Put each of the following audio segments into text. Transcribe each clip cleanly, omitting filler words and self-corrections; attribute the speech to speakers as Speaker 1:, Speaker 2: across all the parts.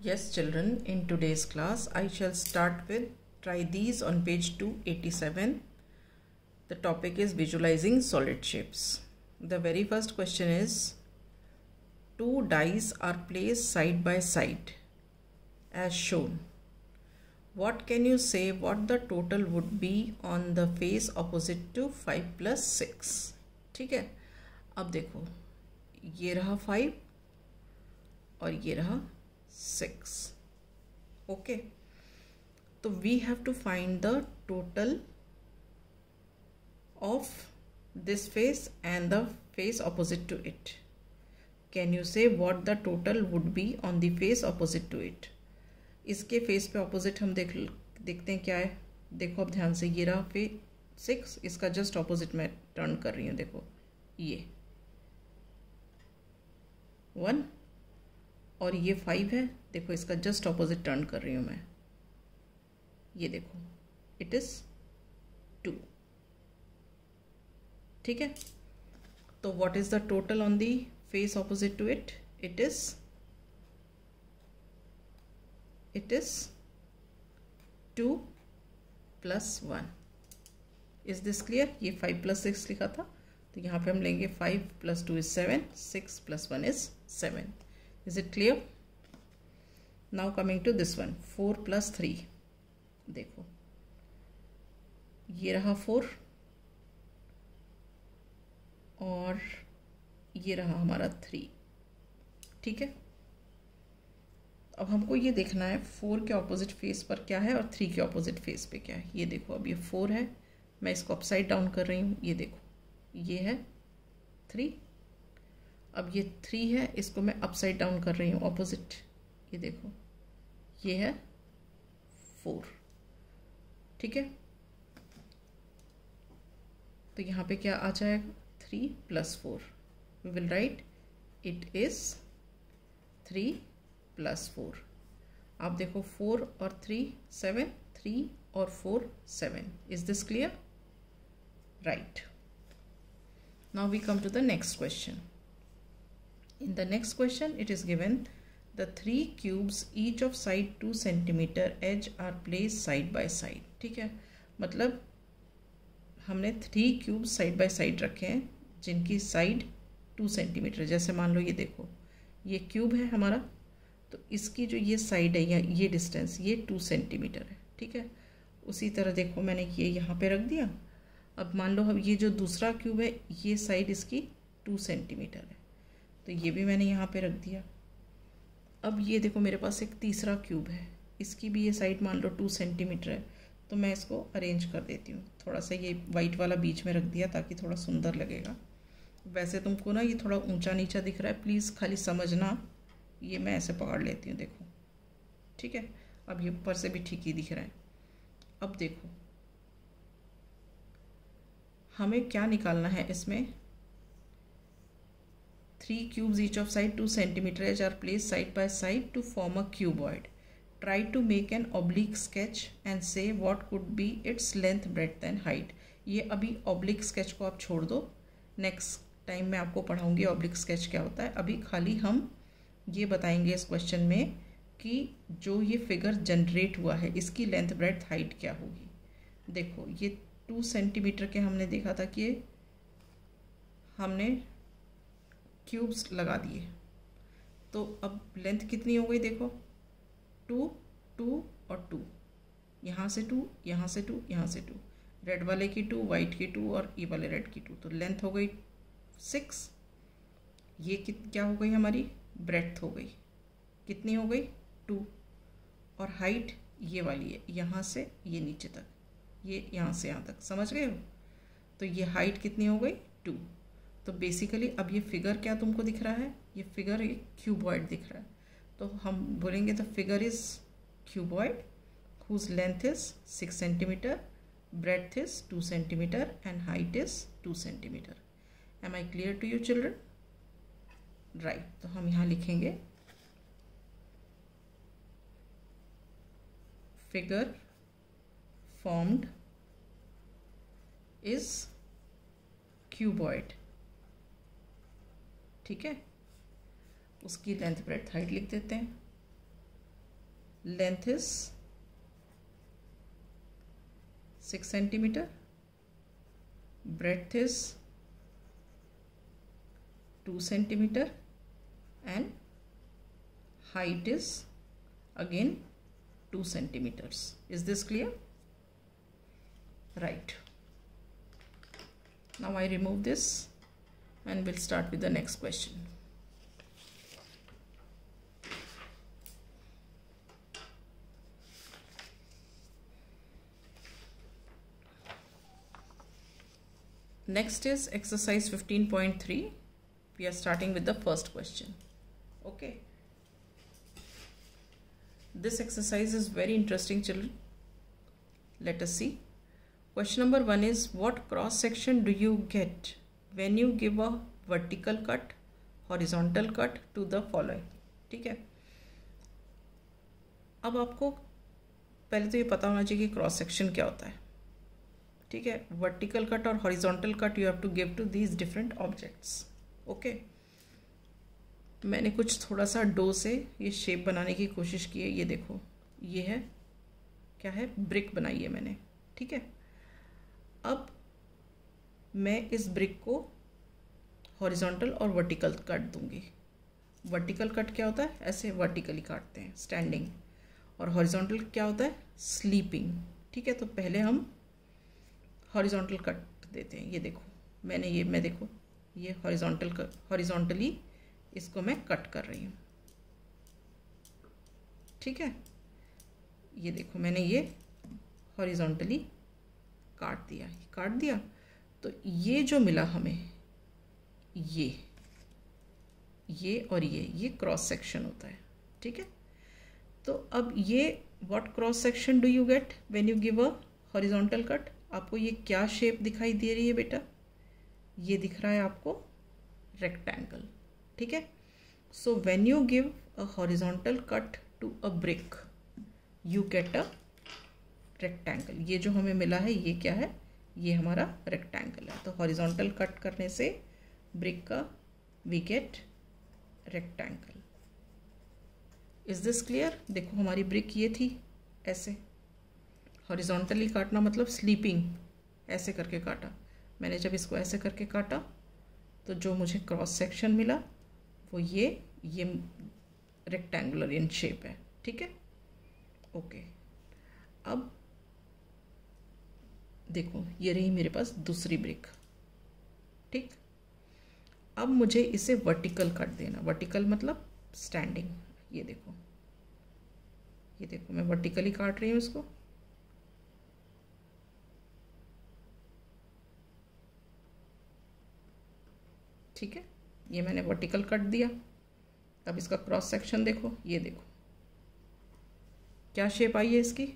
Speaker 1: Yes, children, in today's class, I shall start with try these on page 287. The topic is visualizing solid shapes. The very first question is, two dice are placed side by side as shown. What can you say what the total would be on the face opposite to 5 plus 6? ठीक है, अब देखो ये रहा 5 और ये रहा 6. Okay, तो we have to find the total of this face and the face opposite to it. Can you say what the total would be on the face opposite to it? इसके फेस पे opposite हम देखते हैं क्या है. देखो अब ध्यान से, ये रहा फेस 6, इसका जस्ट ऑपोजिट मैं टर्न कर रही हूँ. देखो ये 1 और ये 5 है. देखो इसका जस्ट ऑपोजिट टर्न कर रही हूँ मैं. ये देखो इट इज 2. ठीक है, तो what is the total on the face opposite to it? It is 2 plus 1. Is this clear? ये 5 plus 6 लिखा था, तो यहाँ पे हम लेंगे 5 plus 2 is 7, 6 plus 1 is 7. Is it clear? Now coming to this one, 4 plus 3. देखो ये रहा 4 और ये रहा हमारा 3. ठीक है, अब हमको ये देखना है 4 के ऑपोजिट फेस पर क्या है और 3 के ऑपोजिट फेस पे क्या है. ये देखो अब ये 4 है, मैं इसको अपसाइड डाउन कर रही हूँ. ये देखो ये है 3, अब ये 3 है, इसको मैं अपसाइड डाउन कर रही हूँ ऑपोजिट. ये देखो ये है 4. ठीक है, तो यहाँ पे क्या आ जाएगा? 3 plus 4. We will write it is 3 plus 4. आप देखो 4 और 3 7, 3 और 4 7. Is this clear? Right. Now we come to the next question. In the next question it is given the 3 cubes each of side 2 centimeter edge are placed side by side. ठीक है, मतलब हमने 3 cube side by side रखे हैं जिनकी side 2 centimetre. जैसे मान लो ये देखो ये क्यूब है हमारा, तो इसकी जो ये साइड है या ये डिस्टेंस ये 2 सेंटीमीटर है. ठीक है, उसी तरह देखो मैंने ये यहाँ पे रख दिया. अब मान लो अब ये जो दूसरा क्यूब है ये साइड इसकी 2 सेंटीमीटर है, तो ये भी मैंने यहाँ पे रख दिया. अब ये देखो मेरे पास एक तीसरा क्यूब है, इसकी भी ये साइड मान लो 2 सेंटीमीटर है, तो मैं इसको अरेंज कर देती हूँ. थोड़ा सा ये वाइट वाला बीच में रख दिया ताकि थोड़ा सुंदर लगेगा. वैसे तुमको ना ये थोड़ा ऊंचा नीचा दिख रहा है, प्लीज़ खाली समझना. ये मैं ऐसे पकड़ लेती हूँ, देखो. ठीक है, अब ये ऊपर से भी ठीक ही दिख रहा है. अब देखो हमें क्या निकालना है इसमें. 3 cubes each of side 2 centimeter edge are placed side by side to form a cuboid. Try to make an oblique sketch and say what could be its length, breadth and height. ये अभी oblique sketch को आप छोड़ दो, next time मैं आपको पढ़ाऊँगी oblique sketch क्या होता है. अभी खाली हम ये बताएंगे इस क्वेश्चन में कि जो ये फिगर जनरेट हुआ है इसकी लेंथ, ब्रेड्थ, हाइट क्या होगी. देखो ये 2 सेंटीमीटर के हमने देखा था कि हमने क्यूब्स लगा दिए, तो अब लेंथ कितनी हो गई. देखो 2 2 और 2, यहाँ से 2, यहाँ से 2, यहाँ से 2, रेड वाले की 2, वाइट की 2 और ये वाले रेड की 2, तो लेंथ हो गई 6. ये क्या हो गई हमारी? ब्रेड्थ हो गई. कितनी हो गई? 2. और हाइट ये वाली है, यहाँ से ये नीचे तक, ये यहाँ से यहाँ तक. समझ गए हो? तो ये हाइट कितनी हो गई? 2. तो बेसिकली अब ये फिगर क्या तुमको दिख रहा है? ये फिगर एक क्यूबॉइड दिख रहा है. तो हम बोलेंगे the figure is cuboid whose length is 6 centimetre, breadth is 2 centimetre and height is 2 centimetre. Am I clear to you children? Right, तो हम यहाँ लिखेंगे फिगर फॉर्म्ड इज क्यूबॉइड. ठीक है, उसकी लेंथ, ब्रेड्थ, हाइट लिख देते हैं. length is 6 centimeter, breadth is 2 centimeter, and height is again 2 centimeters. Is this clear? Right. Now I remove this and we'll start with the next question. Next is exercise 15.3. We are starting with the first question. Okay. This exercise is very interesting, children. Let us see. Question number 1 is, what cross section do you get when you give a vertical cut, horizontal cut to the following? ठीक है. अब आपको पहले तो ये पता होना चाहिए कि क्रॉस सेक्शन क्या होता है. ठीक है. वर्टिकल कट और horizontal cut you have to give to these different objects. Okay. मैंने कुछ थोड़ा सा डो से ये शेप बनाने की कोशिश की है. ये देखो, ये है, क्या है, ब्रिक बनाई है मैंने. ठीक है. अब मैं इस ब्रिक को हॉरिजॉन्टल और वर्टिकल कट दूंगी. वर्टिकल कट क्या होता है? ऐसे वर्टिकली काटते हैं, स्टैंडिंग. और हॉरिजॉन्टल क्या होता है? स्लीपिंग. ठीक है. तो पहले हम हॉरिजॉन्टल कट देते हैं. ये देखो, मैं देखो, ये हॉरिजॉन्टली इसको मैं कट कर रही हूँ. ठीक है. ये देखो, मैंने ये हॉरिजॉन्टली काट दिया. तो ये जो मिला हमें, ये और ये क्रॉस सेक्शन होता है. ठीक है. तो अब ये what cross section do you get when you give a horizontal cut? आपको ये क्या शेप दिखाई दे रही है बेटा? ये दिख रहा है आपको रेक्टेंगल. ठीक है. So when you give a horizontal cut to a brick you get a rectangle. ये जो हमें मिला है ये क्या है? ये हमारा रेक्टेंगल है. तो हॉरिजॉन्टल कट करने से ब्रिक का we get rectangle. Is this clear? देखो, हमारी ब्रिक ये थी, ऐसे हॉरिजॉन्टली काटना मतलब स्लीपिंग, ऐसे करके काटा. मैंने जब इसको ऐसे करके काटा तो जो मुझे क्रॉस सेक्शन मिला वो ये रेक्टेंगुलर इन शेप है. ठीक है. ओके. अब देखो, ये रही मेरे पास दूसरी ब्रिक. ठीक. अब मुझे इसे वर्टिकल कट देना. वर्टिकल मतलब स्टैंडिंग. ये देखो, मैं वर्टिकली काट रही हूँ इसको. ठीक है. ये मैंने वर्टिकल कट दिया. अब इसका क्रॉस सेक्शन देखो. ये देखो क्या शेप आई है इसकी.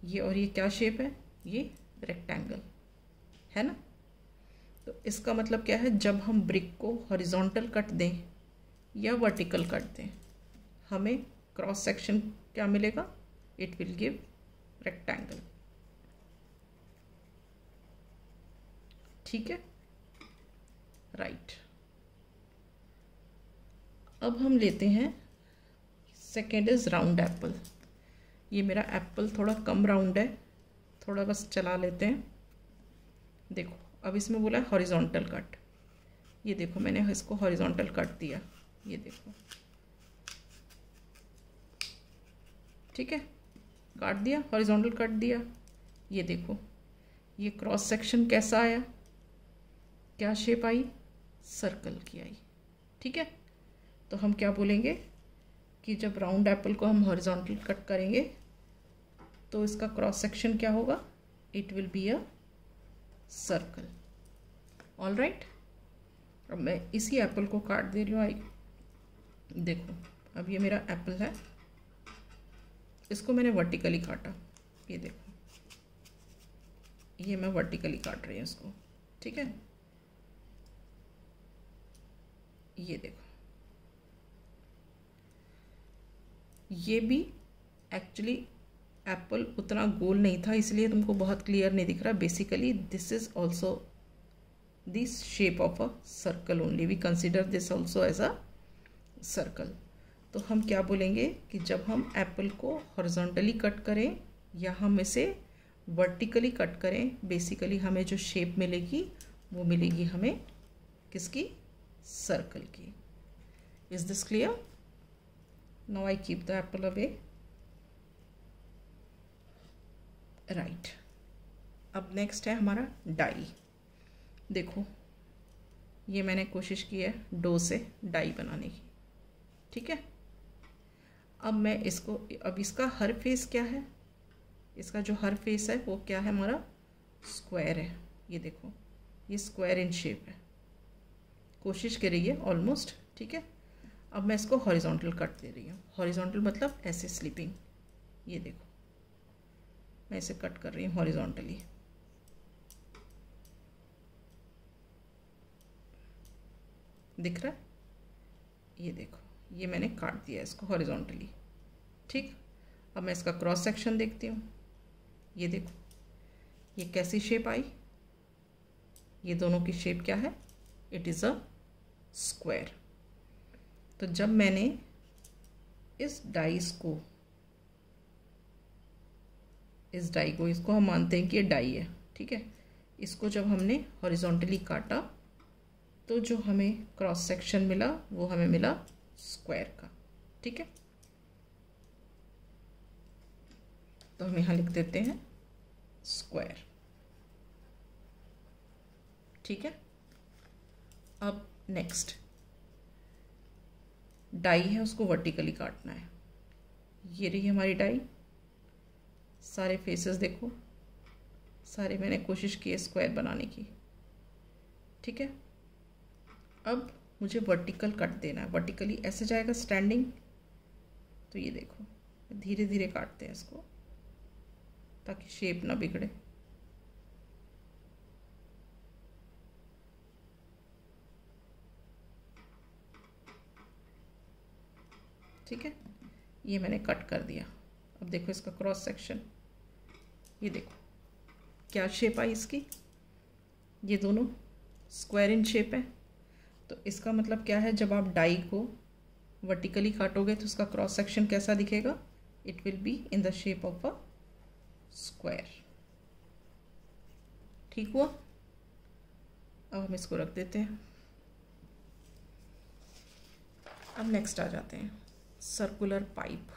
Speaker 1: ये और ये क्या शेप है? ये रेक्टेंगल है ना. तो इसका मतलब क्या है? जब हम ब्रिक को हॉरिजॉन्टल कट दें या वर्टिकल कट दें, हमें क्रॉस सेक्शन क्या मिलेगा? It will give rectangle. ठीक है. राइट. अब हम लेते हैं सेकेंड इज राउंड एप्पल. ये मेरा एप्पल थोड़ा कम राउंड है, थोड़ा बस चला लेते हैं. देखो, अब इसमें बोला है हॉरिजॉन्टल कट. ये देखो, मैंने इसको हॉरिजॉन्टल कट दिया. ये देखो, ठीक है, काट दिया, हॉरिजॉन्टल कट दिया. ये देखो, ये क्रॉस सेक्शन कैसा आया? क्या शेप आई? सर्कल की आई. ठीक है. तो हम क्या बोलेंगे कि जब राउंड एप्पल को हम हॉरिजॉन्टल कट करेंगे तो इसका क्रॉस सेक्शन क्या होगा? It will be a circle. All right. अब मैं इसी एप्पल को काट दे रही हूँ. देखो, अब ये मेरा एप्पल है, इसको मैंने वर्टिकली काटा. ये देखो, ये मैं वर्टिकली काट रही हूँ इसको. ठीक है. ये देखो, ये भी एक्चुअली एप्पल उतना गोल नहीं था, इसलिए तुमको बहुत क्लियर नहीं दिख रहा. Basically this is also this shape of a circle only. We consider this also as a circle. तो हम क्या बोलेंगे कि जब हम एप्पल को हॉरिजॉन्टली कट करें या हम इसे वर्टिकली कट करें, बेसिकली हमें जो शेप मिलेगी वो मिलेगी हमें किसकी? सर्कल की। Is this clear? Now I keep the Apple away. Right, अब नेक्स्ट है हमारा डाई। देखो ये मैंने कोशिश की है डो से डाई बनाने की, ठीक है। अब मैं इसको, अब इसका हर फेस क्या है? इसका जो हर फेस है वो क्या है? हमारा स्क्वायर है। ये देखो, ये स्क्वायर इन शेप है, कोशिश करिए ऑलमोस्ट, ठीक है। अब मैं इसको हॉरिजॉन्टल कट दे रही हूँ। हॉरिजॉन्टल मतलब ऐसे स्लिपिंग। ये देखो मैं इसे कट कर रही हूँ हॉरिजॉन्टली। दिख रहा है? ये देखो, ये मैंने काट दिया इसको हॉरिजॉन्टली, ठीक। अब मैं इसका क्रॉस सेक्शन देखती हूँ। ये देखो ये कैसी शेप आई? ये दोनों की शेप क्या है? It is a square. तो जब मैंने इस डाई को इसको हम मानते हैं कि ये डाई है, ठीक है। इसको जब हमने हॉरिजॉन्टली काटा तो जो हमें क्रॉस सेक्शन मिला वो हमें मिला स्क्वायर का, ठीक है। तो हम यहाँ लिख देते हैं स्क्वायर, ठीक है। अब नेक्स्ट डाई है, उसको वर्टिकली काटना है। ये रही हमारी डाई। सारे फेसेस देखो, सारे मैंने कोशिश की है स्क्वायर बनाने की, ठीक है। अब मुझे वर्टिकल कट देना है। वर्टिकली ऐसे जाएगा स्टैंडिंग। तो ये देखो धीरे धीरे काटते हैं इसको ताकि शेप ना बिगड़े। ठीक है, ये मैंने कट कर दिया। अब देखो इसका क्रॉस सेक्शन, ये देखो क्या शेप आई इसकी। ये दोनों स्क्वायर इन शेप है। तो इसका मतलब क्या है, जब आप डाई को वर्टिकली काटोगे तो उसका क्रॉस सेक्शन कैसा दिखेगा? It will be in the shape of a square. ठीक हुआ? अब हम इसको रख देते हैं। अब नेक्स्ट आ जाते हैं सर्कुलर पाइप।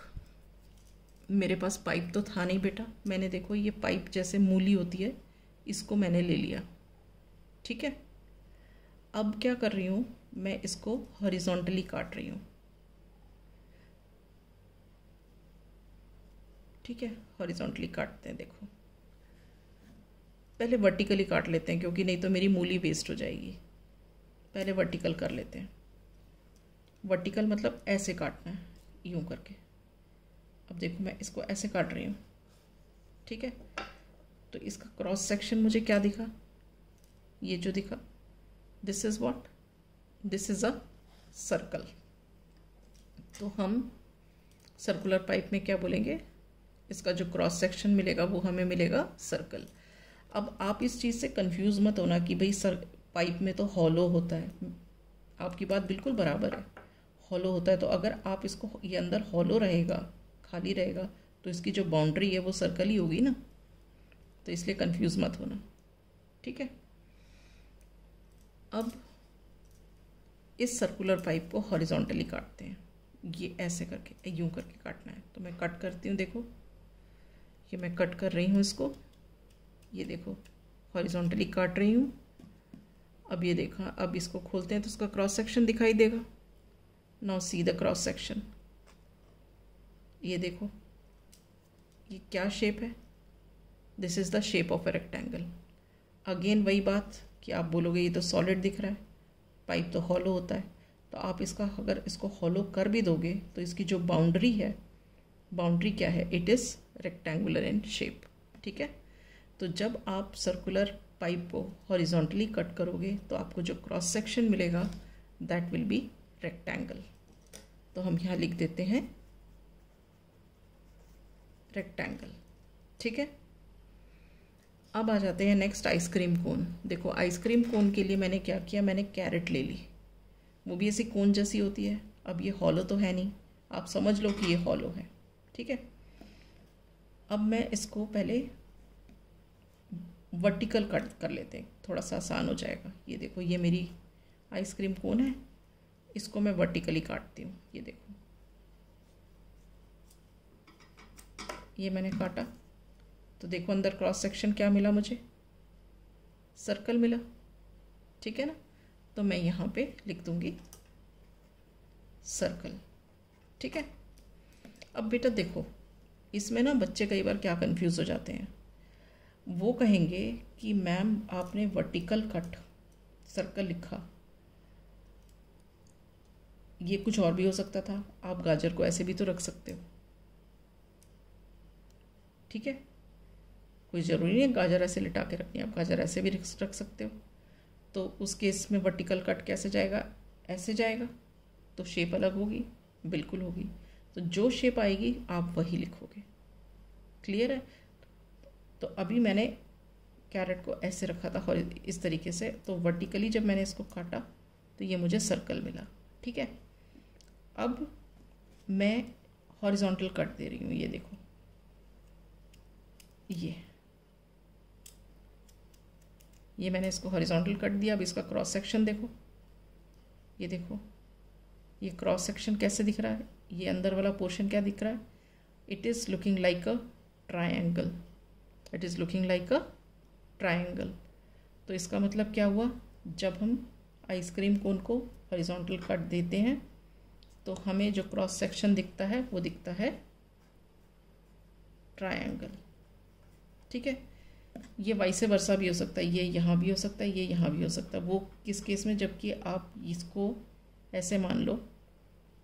Speaker 1: मेरे पास पाइप तो था नहीं बेटा, मैंने देखो ये पाइप जैसे मूली होती है इसको मैंने ले लिया, ठीक है। अब क्या कर रही हूँ, मैं इसको हॉरिजॉन्टली काट रही हूँ, ठीक है। हॉरिजॉन्टली काटते हैं। देखो पहले वर्टिकली काट लेते हैं क्योंकि नहीं तो मेरी मूली वेस्ट हो जाएगी। पहले वर्टिकल कर लेते हैं। वर्टिकल मतलब ऐसे काटना है, यूं करके। अब देखो मैं इसको ऐसे काट रही हूँ, ठीक है। तो इसका क्रॉस सेक्शन मुझे क्या दिखा? ये जो दिखा, this is what? This is a circle. तो हम सर्कुलर पाइप में क्या बोलेंगे? इसका जो क्रॉस सेक्शन मिलेगा वो हमें मिलेगा सर्कल। अब आप इस चीज़ से कंफ्यूज मत होना कि भाई पाइप में तो हॉलो होता है। आपकी बात बिल्कुल बराबर है, हॉलो होता है। तो अगर आप इसको, ये अंदर हॉलो रहेगा, खाली रहेगा, तो इसकी जो बाउंड्री है वो सर्कल ही होगी ना। तो इसलिए कंफ्यूज मत होना, ठीक है। अब इस सर्कुलर पाइप को हॉरिजॉन्टली काटते हैं। ये ऐसे करके, यूं करके काटना है। तो मैं कट करती हूँ। देखो ये मैं कट कर रही हूँ इसको। ये देखो हॉरिजॉन्टली काट रही हूँ। अब ये देखा, अब इसको खोलते हैं तो उसका क्रॉस सेक्शन दिखाई देगा। Now see the cross section. ये देखो ये क्या शेप है? This is the shape of a rectangle. Again वही बात कि आप बोलोगे ये तो सॉलिड दिख रहा है, पाइप तो हॉलो होता है। तो आप इसका, अगर इसको हॉलो कर भी दोगे तो इसकी जो बाउंड्री है, बाउंड्री क्या है? It is rectangular in shape, ठीक है। तो जब आप सर्कुलर पाइप को हॉरिजॉन्टली कट करोगे तो आपको जो क्रॉस सेक्शन मिलेगा दैट विल बी रेक्टेंगल। तो हम यहाँ लिख देते हैं रेक्टेंगल, ठीक है। अब आ जाते हैं नेक्स्ट आइसक्रीम कोन। देखो आइसक्रीम कोन के लिए मैंने क्या किया, मैंने कैरेट ले ली। वो भी ऐसी कोन जैसी होती है। अब ये हॉलो तो है नहीं, आप समझ लो कि ये हॉलो है। ठीक है, अब मैं इसको पहले वर्टिकल कट कर लेते हैं, थोड़ा सा आसान हो जाएगा। ये देखो, ये मेरी आइसक्रीम कोन है, इसको मैं वर्टिकली काटती हूँ। ये देखो, ये मैंने काटा तो देखो अंदर क्रॉस सेक्शन क्या मिला मुझे, सर्कल मिला। ठीक है ना, तो मैं यहाँ पे लिख दूंगी सर्कल। ठीक है, अब बेटा देखो, इसमें ना बच्चे कई बार क्या कंफ्यूज हो जाते हैं, वो कहेंगे कि मैम आपने वर्टिकल कट सर्कल लिखा, ये कुछ और भी हो सकता था, आप गाजर को ऐसे भी तो रख सकते हो। ठीक है, कोई ज़रूरी नहीं है गाजर ऐसे लिटा के रखनी है, आप गाजर ऐसे भी रख सकते हो। तो उस केस में वर्टिकल कट कैसे जाएगा, ऐसे जाएगा, तो शेप अलग होगी, बिल्कुल होगी। तो जो शेप आएगी आप वही लिखोगे। क्लियर है? तो अभी मैंने कैरेट को ऐसे रखा था इस तरीके से, तो वर्टिकली जब मैंने इसको काटा तो ये मुझे सर्कल मिला। ठीक है, अब मैं हॉरिजॉन्टल कट दे रही हूँ। ये देखो, ये मैंने इसको हॉरिजॉन्टल कट दिया। अब इसका क्रॉस सेक्शन देखो, ये देखो, ये क्रॉस सेक्शन कैसे दिख रहा है, ये अंदर वाला पोर्शन क्या दिख रहा है, it is looking like a triangle, it is looking like a triangle. तो इसका मतलब क्या हुआ, जब हम आइसक्रीम कोन को हॉरिजॉन्टल कट देते हैं तो हमें जो क्रॉस सेक्शन दिखता है वो दिखता है ट्रायंगल। ठीक है, ये वाइस वर्सा भी हो सकता है, ये यहाँ भी हो सकता है, ये यहाँ भी हो सकता है। वो किस केस में, जबकि आप इसको ऐसे मान लो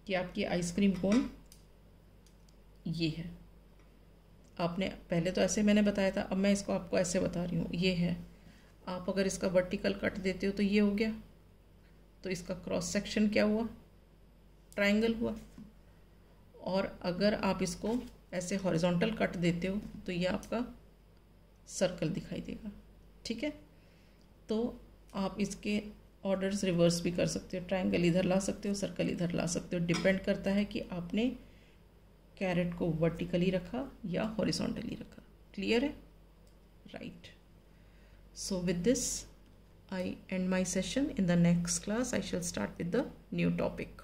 Speaker 1: कि आपकी आइसक्रीम कोन ये है, आपने पहले तो ऐसे मैंने बताया था, अब मैं इसको आपको ऐसे बता रही हूँ, ये है। आप अगर इसका वर्टिकल कट देते हो तो ये हो गया, तो इसका क्रॉस सेक्शन क्या हुआ, ट्रायंगल हुआ। और अगर आप इसको ऐसे हॉरिजॉन्टल कट देते हो तो ये आपका सर्कल दिखाई देगा। ठीक है, तो आप इसके ऑर्डर्स रिवर्स भी कर सकते हो, ट्रायंगल इधर ला सकते हो, सर्कल इधर ला सकते हो। डिपेंड करता है कि आपने कैरेट को वर्टिकली रखा या हॉरिजॉन्टली रखा। क्लियर है? Right. So with this I end my session. In the next class I shall start with the new topic.